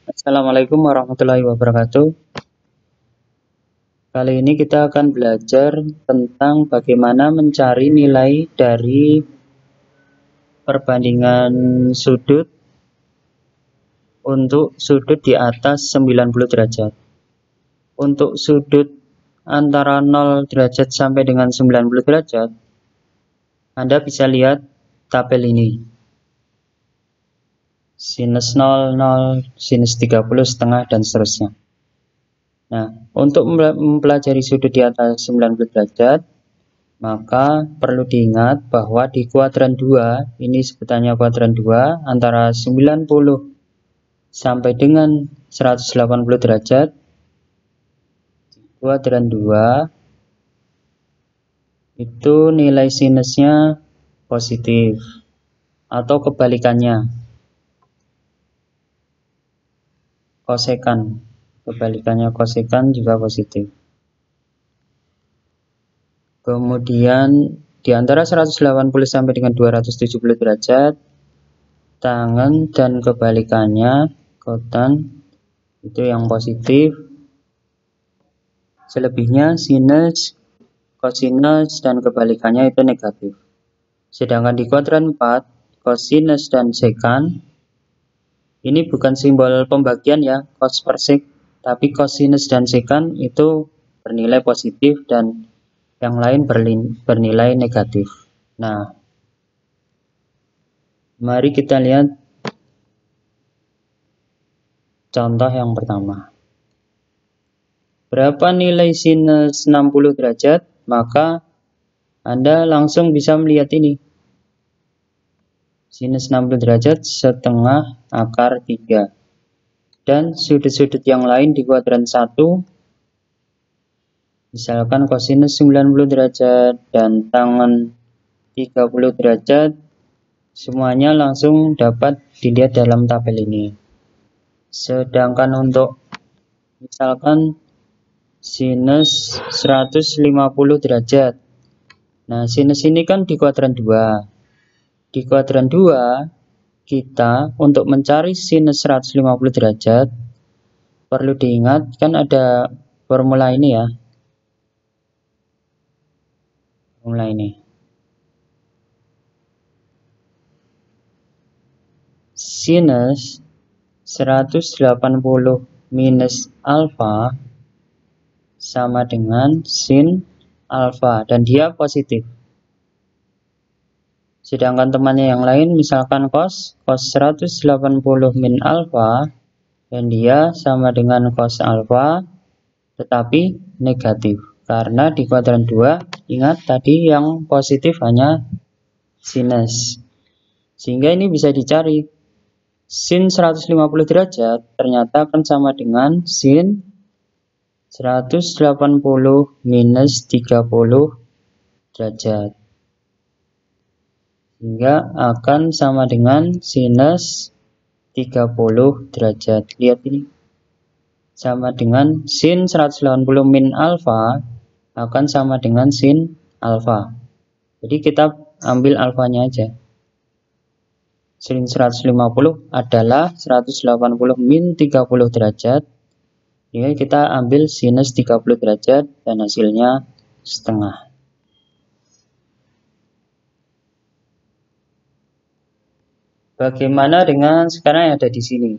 Assalamualaikum warahmatullahi wabarakatuh. Kali ini kita akan belajar tentang bagaimana mencari nilai dari perbandingan sudut untuk sudut di atas 90 derajat. Untuk sudut antara 0 derajat sampai dengan 90 derajat, Anda bisa lihat tabel ini. Sinus 0, 0, sinus 30, setengah, dan seterusnya. Nah, untuk mempelajari sudut di atas 90 derajat, maka perlu diingat bahwa di kuadran 2, ini sebutannya kuadran 2, antara 90 sampai dengan 180 derajat, kuadran 2, itu nilai sinusnya positif, atau kebalikannya, kosekan. Kebalikannya kosekan juga positif. Kemudian di antara 180 sampai dengan 270 derajat, tangen dan kebalikannya, kotan, itu yang positif. Selebihnya sinus, kosinus, dan kebalikannya itu negatif. Sedangkan di kuadran 4, kosinus dan sekan, ini bukan simbol pembagian ya, cos per sek, tapi kosinus dan sekan itu bernilai positif dan yang lain bernilai negatif. Nah, mari kita lihat contoh yang pertama. Berapa nilai sinus 60 derajat? Maka Anda langsung bisa melihat ini. Sinus 60 derajat setengah akar 3. Dan sudut-sudut yang lain di kuadran 1, misalkan kosinus 90 derajat dan tangen 30 derajat, semuanya langsung dapat dilihat dalam tabel ini. Sedangkan untuk misalkan sinus 150 derajat. Nah, sinus ini kan di kuadran 2. Di kuadran 2, kita untuk mencari sinus 150 derajat, perlu diingat kan ada formula ini ya. Formula ini. Sinus 180 minus alfa sama dengan sin alfa, dan dia positif. Sedangkan temannya yang lain misalkan cos 180 min alfa, dan dia sama dengan cos alfa tetapi negatif. Karena di kuadran 2, ingat tadi yang positif hanya sinus. Sehingga ini bisa dicari. Sin 150 derajat ternyata akan sama dengan sin 180 minus 30 derajat. Sehingga akan sama dengan sinus 30 derajat. Lihat ini. Sama dengan sin 180 min alfa akan sama dengan sin alfa. Jadi kita ambil alfanya aja. Sin 150 adalah 180 min 30 derajat. Jadi kita ambil sinus 30 derajat dan hasilnya setengah. Bagaimana dengan sekarang yang ada di sini?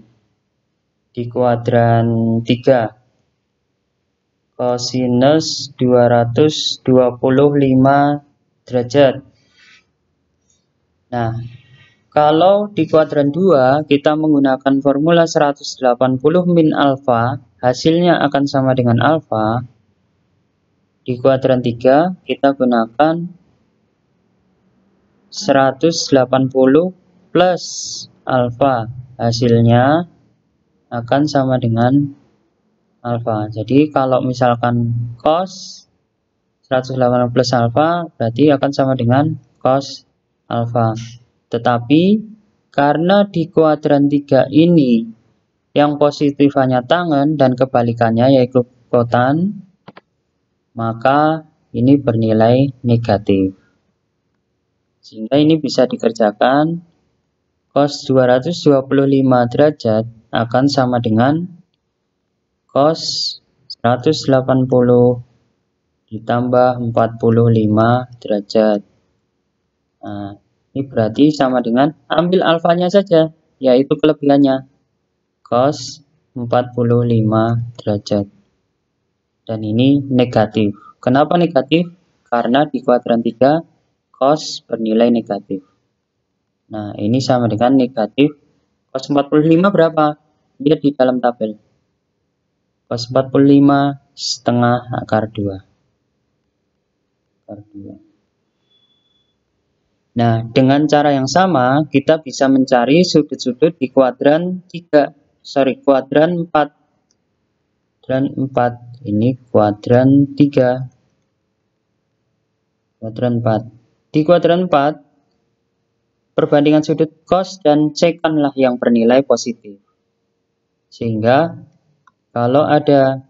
Di kuadran 3. Kosinus 225 derajat. Nah, kalau di kuadran 2 kita menggunakan formula 180 min alfa, hasilnya akan sama dengan alfa. Di kuadran 3 kita gunakan 180 plus alfa, hasilnya akan sama dengan alfa. Jadi kalau misalkan cos 180 plus alfa berarti akan sama dengan cos alfa. Tetapi karena di kuadran 3 ini yang positif hanya tangen dan kebalikannya yaitu kotan, maka ini bernilai negatif. Sehingga ini bisa dikerjakan. Cos 225 derajat akan sama dengan cos 180 ditambah 45 derajat. Nah, ini berarti sama dengan ambil alfanya saja, yaitu kelebihannya cos 45 derajat. Dan ini negatif. Kenapa negatif? Karena di kuadran 3 cos bernilai negatif. Nah, ini sama dengan negatif cos 45 berapa? Lihat di dalam tabel. Cos 45 setengah akar 2. Nah, dengan cara yang sama, kita bisa mencari sudut-sudut di kuadran 4. Kuadran 4. Ini kuadran 3. Kuadran 4. Di kuadran 4, perbandingan sudut cos dan sekanlah yang bernilai positif. Sehingga kalau ada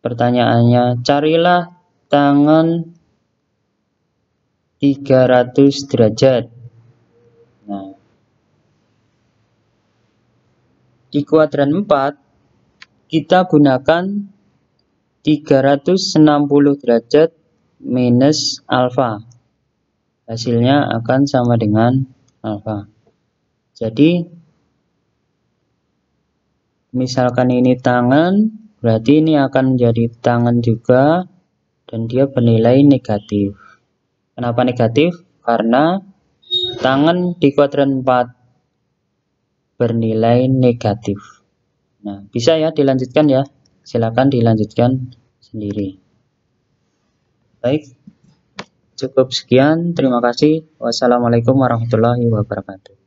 pertanyaannya, carilah tangen 300 derajat. Nah, di kuadran 4 kita gunakan 360 derajat minus alfa. Hasilnya akan sama dengan alfa. Jadi misalkan ini tangan, berarti ini akan menjadi tangan juga dan dia bernilai negatif. Kenapa negatif? Karena tangan di kuadran 4 bernilai negatif. Nah, bisa ya dilanjutkan ya. Silakan dilanjutkan sendiri. Baik, cukup sekian. Terima kasih. Wassalamualaikum warahmatullahi wabarakatuh.